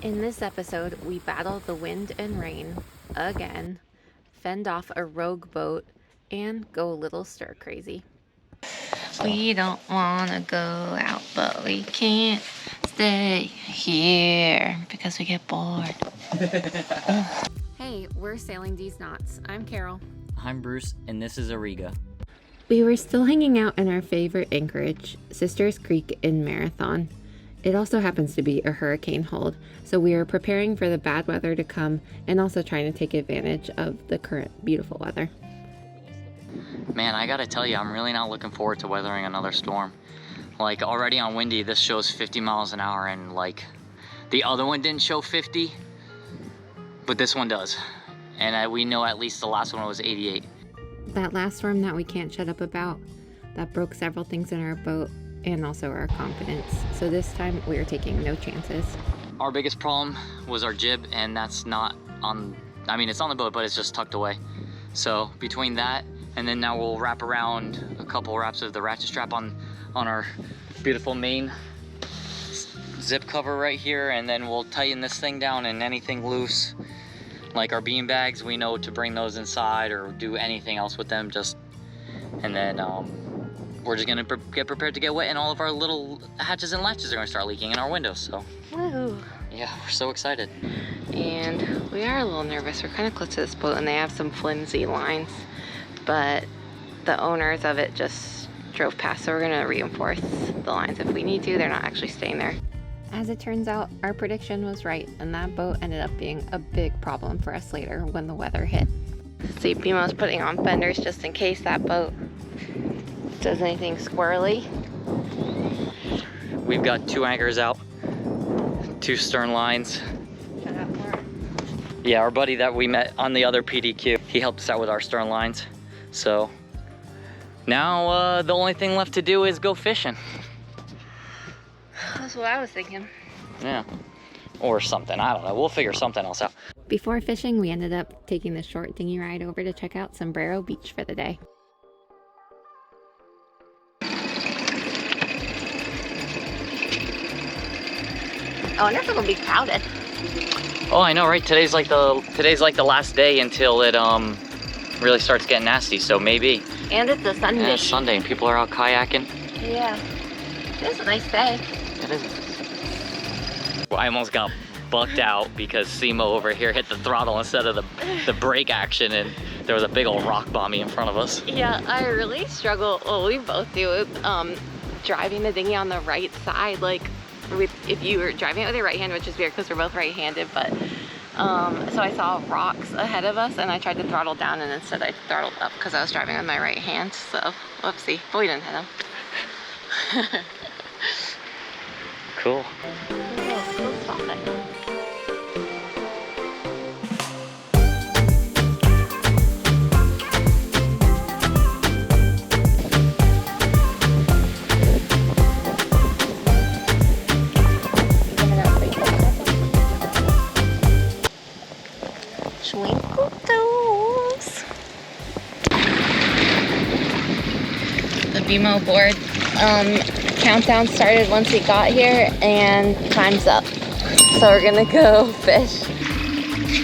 In this episode, we battle the wind and rain again, fend off a rogue boat, and go a little stir crazy. We don't want to go out, but we can't stay here because we get bored. Hey, we're Sailing These Knots. I'm Carol. I'm Bruce, and this is Ariga. We were still hanging out in our favorite anchorage, Sisters Creek in Marathon. It also happens to be a hurricane hold, so we are preparing for the bad weather to come and also trying to take advantage of the current beautiful weather. Man, I gotta tell you, I'm really not looking forward to weathering another storm. Like, already on Windy, this shows 50 miles an hour, and like, the other one didn't show 50, but this one does. And we know at least the last one was 88. That last storm that we can't shut up about, that broke several things in our boat and also our confidence. So this time we are taking no chances. Our biggest problem was our jib, and that's not on, I mean, it's on the boat, but it's just tucked away. So between that, and then now we'll wrap around a couple wraps of the ratchet strap on our beautiful main zip cover right here, and then we'll tighten this thing down, and anything loose, like our bean bags, we know to bring those inside or do anything else with them, and then we're just gonna get prepared to get wet, and all of our little hatches and latches are gonna start leaking in our windows, so. Woohoo! Yeah, we're so excited. And we are a little nervous. We're kind of close to this boat and they have some flimsy lines, but the owners of it just drove past, so we're gonna reinforce the lines if we need to. They're not actually staying there. As it turns out, our prediction was right, and that boat ended up being a big problem for us later when the weather hit. See, BMO's putting on fenders just in case that boat does anything squirrely. We've got 2 anchors out, 2 stern lines. Shut up, more. Yeah, our buddy that we met on the other PDQ, he helped us out with our stern lines. So now the only thing left to do is go fishing. That's what I was thinking. Yeah, or something, I don't know. We'll figure something else out. Before fishing, we ended up taking the short dinghy ride over to check out Sombrero Beach for the day. I wonder if it'll be crowded. Oh, I know, right? Today's like the last day until it really starts getting nasty. So maybe. And it's a Sunday. Yeah, it's Sunday, and people are out kayaking. Yeah, it's a nice day. It is. I almost got bucked out because Simo over here hit the throttle instead of the brake action, and there was a big old rock bomby in front of us. Yeah, I really struggle. Well, we both do with driving the dinghy on the right side. Like, if you were driving it with your right hand, which is weird because we're both right-handed, but so I saw rocks ahead of us and I tried to throttle down, and instead I throttled up because I was driving with my right hand, so whoopsie, but we didn't hit him. Cool. Oh, cool spot. Twinkle toes. The BMO board countdown started once we got here, and time's up. So we're gonna go fish.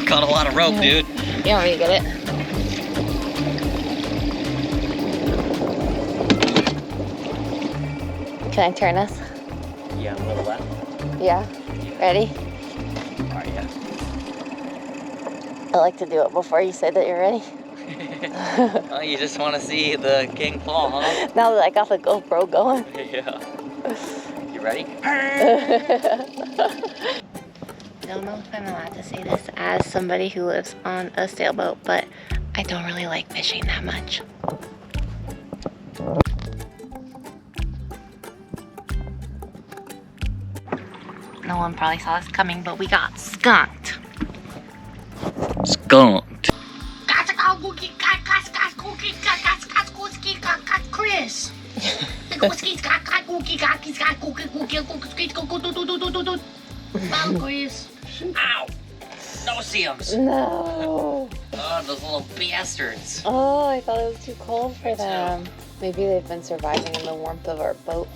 Caught a lot of rope, dude. You want me to get it? Can I turn us? Yeah, a little left. Yeah. Ready? All right, yeah. I like to do it before you say that you're ready. Oh, you just want to see the king fall, huh? Now that I got the GoPro going. Yeah. You ready? Don't know if I'm allowed to say this as somebody who lives on a sailboat, but I don't really like fishing that much. No one probably saw us coming, but we got skunked. Skunked. Chris. Mom, Chris. Ow. No seams. No. Oh, those little bastards. Oh, I thought it was too cold for Me too. them. Maybe they've been surviving in the warmth of our boat.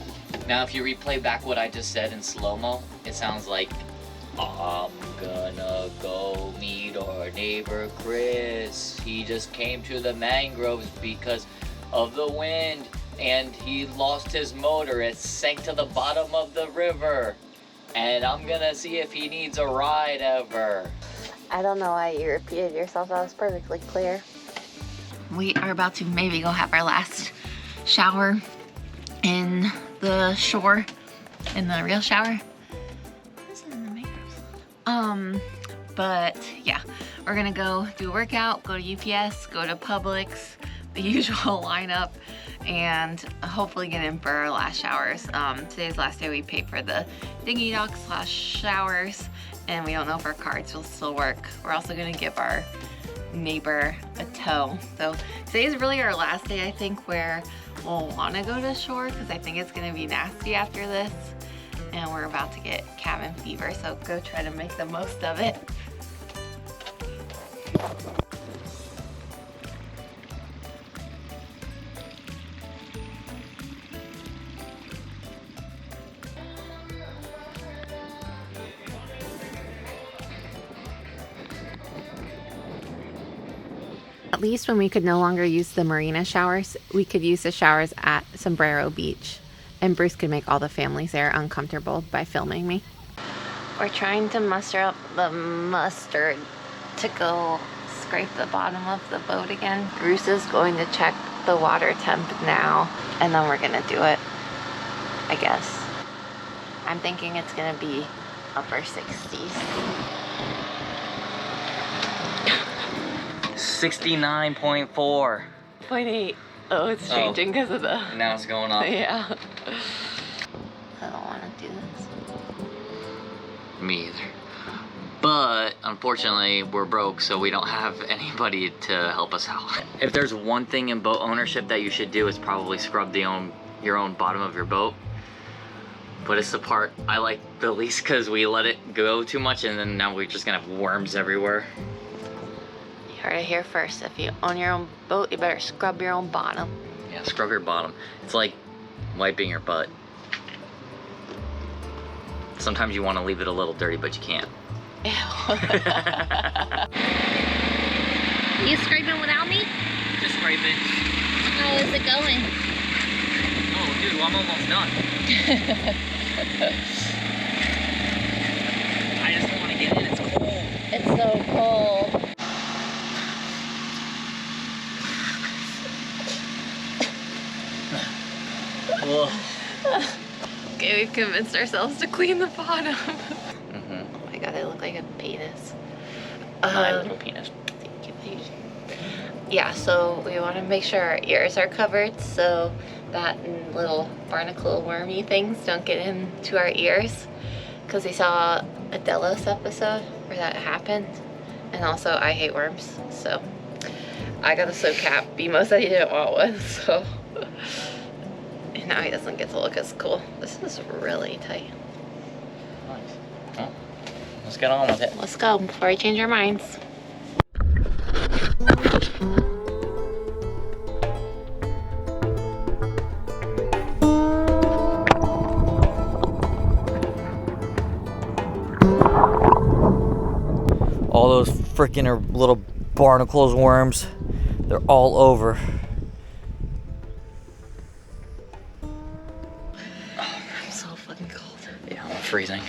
Now, if you replay back what I just said in slow-mo, it sounds like I'm gonna go meet our neighbor Chris. He just came to the mangroves because of the wind and he lost his motor. It sank to the bottom of the river. And I'm gonna see if he needs a ride ever. I don't know why you repeated yourself. That was perfectly clear. We are about to maybe go have our last shower in the shore, in the real shower. This is in the mangroves. But yeah, we're gonna go do a workout, go to UPS, go to Publix, the usual lineup, and hopefully get in for our last showers. Today's the last day we paid for the dinghy dock / showers, and we don't know if our cards will still work. We're also gonna give our neighbor a tow. So today's really our last day, I think, where we'll wanna go to shore because I think it's gonna be nasty after this. And we're about to get cabin fever, so go try to make the most of it. At least when we could no longer use the marina showers, we could use the showers at Sombrero Beach. And Bruce could make all the families there uncomfortable by filming me. We're trying to muster up the mustard to go scrape the bottom of the boat again. Bruce is going to check the water temp now, and then we're gonna do it, I guess. I'm thinking it's gonna be upper 60s. 69.4. 0.8. Oh, it's changing because of the... Now it's going up. Yeah. I don't want to do this. Me either. But unfortunately, we're broke, so we don't have anybody to help us out. If there's one thing in boat ownership that you should do, it's probably scrub your own bottom of your boat. But it's the part I like the least because we let it go too much, and then now we're just gonna have worms everywhere. You heard it here first. If you own your own boat, you better scrub your own bottom. Yeah, scrub your bottom. It's like wiping your butt. Sometimes you want to leave it a little dirty, but you can't. Ew. You scraping without me? Just scrape it. How is it going? Oh, dude, I'm almost done. I just don't want to get in. It's cold. It's so cold. Okay, we've convinced ourselves to clean the bottom. Oh my god, I look like a penis. My little penis. Thank you. Yeah, so we want to make sure our ears are covered so that little barnacle wormy things don't get into our ears. Because we saw a Delos episode where that happened. And also, I hate worms, so I got a sew cap. BMO said he didn't want one, so... And now he doesn't get to look as cool. This is really tight. Nice. Well, let's get on with it. Let's go before we change our minds. All those freaking little barnacles worms, they're all over. I'm so fucking cold. Yeah, I'm freezing.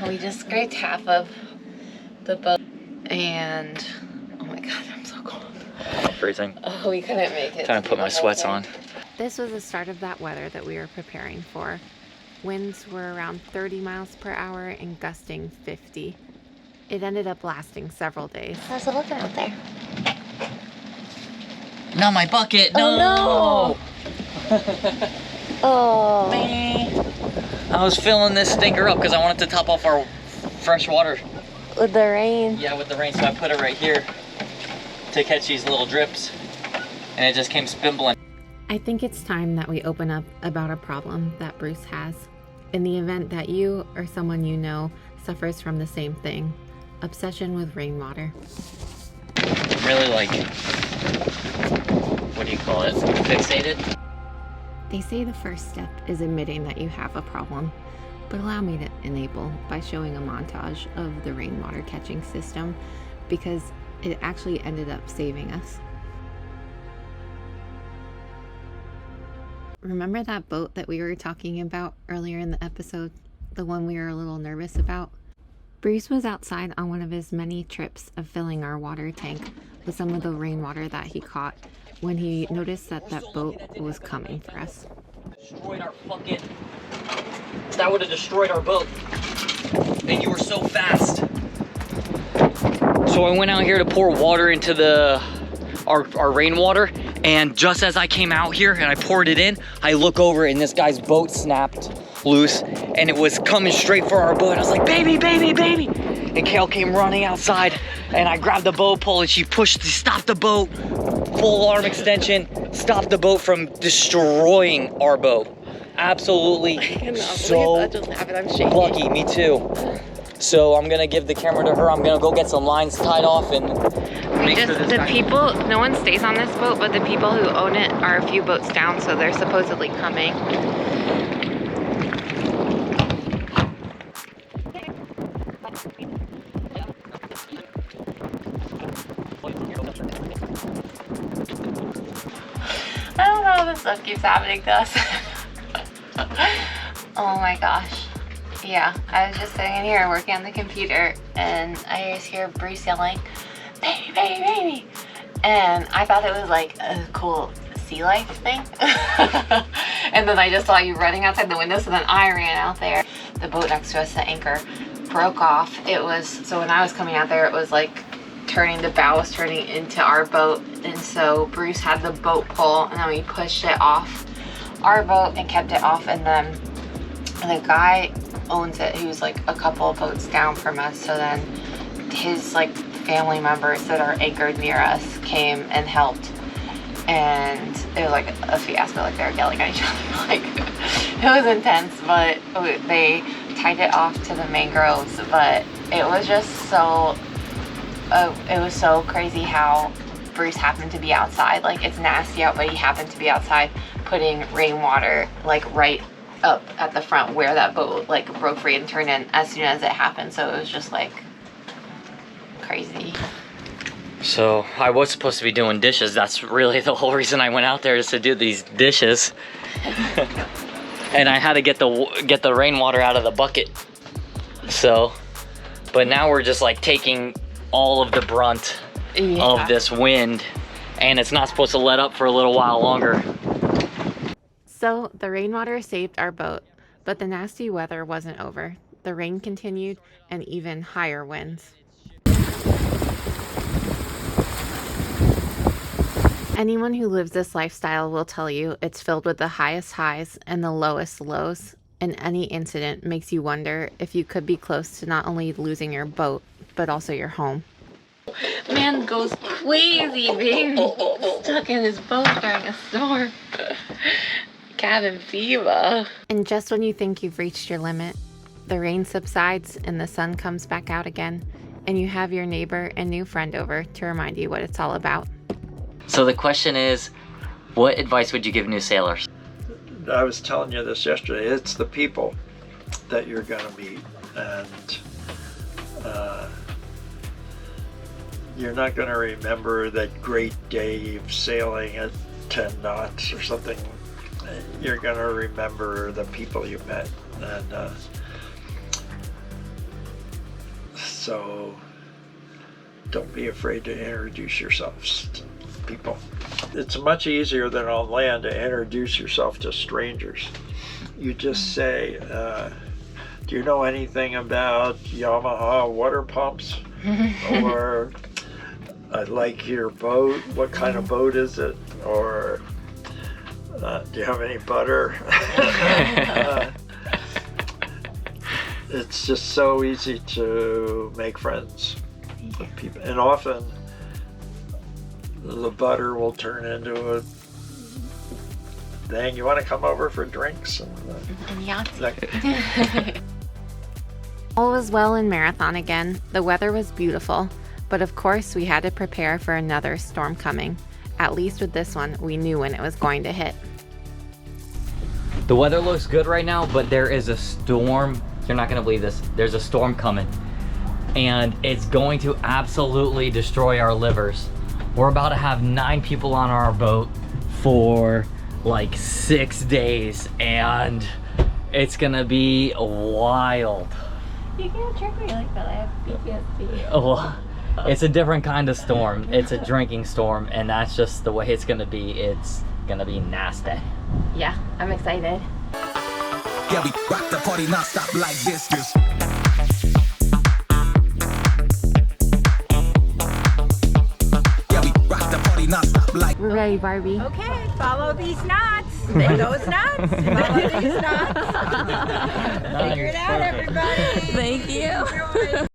We just scraped half of the boat and oh my god, I'm so cold. I'm freezing. Oh, we couldn't make it. Time to put my sweats on. This was the start of that weather that we were preparing for. Winds were around 30 miles per hour and gusting 50. It ended up lasting several days. How's it looking out there? Not my bucket. Oh, no. Oh. I was filling this stinker up because I wanted to top off our fresh water. With the rain. Yeah, with the rain, so I put it right here to catch these little drips. And it just came spimbling. I think it's time that we open up about a problem that Bruce has. In the event that you or someone you know suffers from the same thing, obsession with rainwater. I'm really like, what do you call it? Fixated? They say the first step is admitting that you have a problem. But allow me to enable by showing a montage of the rainwater catching system, because it actually ended up saving us. Remember that boat that we were talking about earlier in the episode? The one we were a little nervous about? Bruce was outside on one of his many trips of filling our water tank with some of the rainwater that he caught when he noticed that that boat was coming for us. Destroyed our fucking... That would have destroyed our boat. And you were so fast. So I went out here to pour water into our rainwater, and just as I came out here and I poured it in, I look over and this guy's boat snapped loose and it was coming straight for our boat. I was like, baby, baby, baby. And Kale came running outside and I grabbed the boat pole and she stopped the boat. Full arm extension, stopped the boat from destroying our boat. Absolutely so lucky, me too. So I'm gonna give the camera to her. I'm gonna go get some lines tied off and make sure this guy... people, no one stays on this boat, but the people who own it are a few boats down, so they're supposedly coming. I don't know, this stuff keeps happening to us. Oh my gosh. Yeah, I was just sitting in here working on the computer and I just hear Bruce yelling, baby, baby, baby. And I thought it was like a cool sea life thing. And then I just saw you running outside the window, so then I ran out there. The boat next to us, the anchor, broke off. So when I was coming out there, it was like the bow was turning into our boat. And so Bruce had the boat pole and then we pushed it off our boat and kept it off. And then the guy owns it, he was like a couple of boats down from us, so then his like family members that are anchored near us came and helped, and it was like a fiasco. Like they were yelling at each other. Like it was intense, but they tied it off to the mangroves. But it was just so it was so crazy how Bruce happened to be outside. Like it's nasty out, but he happened to be outside putting rainwater like right up at the front where that boat like broke free and turned in as soon as it happened. So it was just like crazy. So I was supposed to be doing dishes. That's really the whole reason I went out there, is to do these dishes. And I had to get the rainwater out of the bucket. So, but now we're just like taking all of the brunt of this wind, and it's not supposed to let up for a little while longer. So the rainwater saved our boat, but the nasty weather wasn't over. The rain continued and even higher winds. Anyone who lives this lifestyle will tell you it's filled with the highest highs and the lowest lows, and any incident makes you wonder if you could be close to not only losing your boat, but also your home. Man goes crazy being stuck in his boat during a storm. Cabin fever. And just when you think you've reached your limit, the rain subsides and the sun comes back out again, and you have your neighbor and new friend over to remind you what it's all about. So the question is, what advice would you give new sailors? I was telling you this yesterday, it's the people that you're going to meet, and you're not going to remember that great day of sailing at 10 knots or something. You're going to remember the people you met, and so don't be afraid to introduce yourselves to people. It's much easier than on land to introduce yourself to strangers. You just say, do you know anything about Yamaha water pumps? Or I like your boat, what kind of boat is it? Or do you have any butter? It's just so easy to make friends with people, and often the butter will turn into a thing. You want to come over for drinks? And Yahtzee. All was well in Marathon again. The weather was beautiful, but of course we had to prepare for another storm coming. At least with this one, we knew when it was going to hit. The weather looks good right now, but there is a storm. You're not gonna believe this. There's a storm coming, and it's going to absolutely destroy our livers. We're about to have 9 people on our boat for like 6 days, and it's gonna be wild. You can't trick me like that. I have PTSD. Oh, it's a different kind of storm. It's a drinking storm, and that's just the way it's gonna be. It's gonna be nasty. Yeah, I'm excited. Yeah, we rock the party non-stop like this. Yeah, we rock the party non-stop like. We're ready, Barbie. Okay, follow these knots. Those knots. Follow these knots. Figure it out, everybody. Thank you.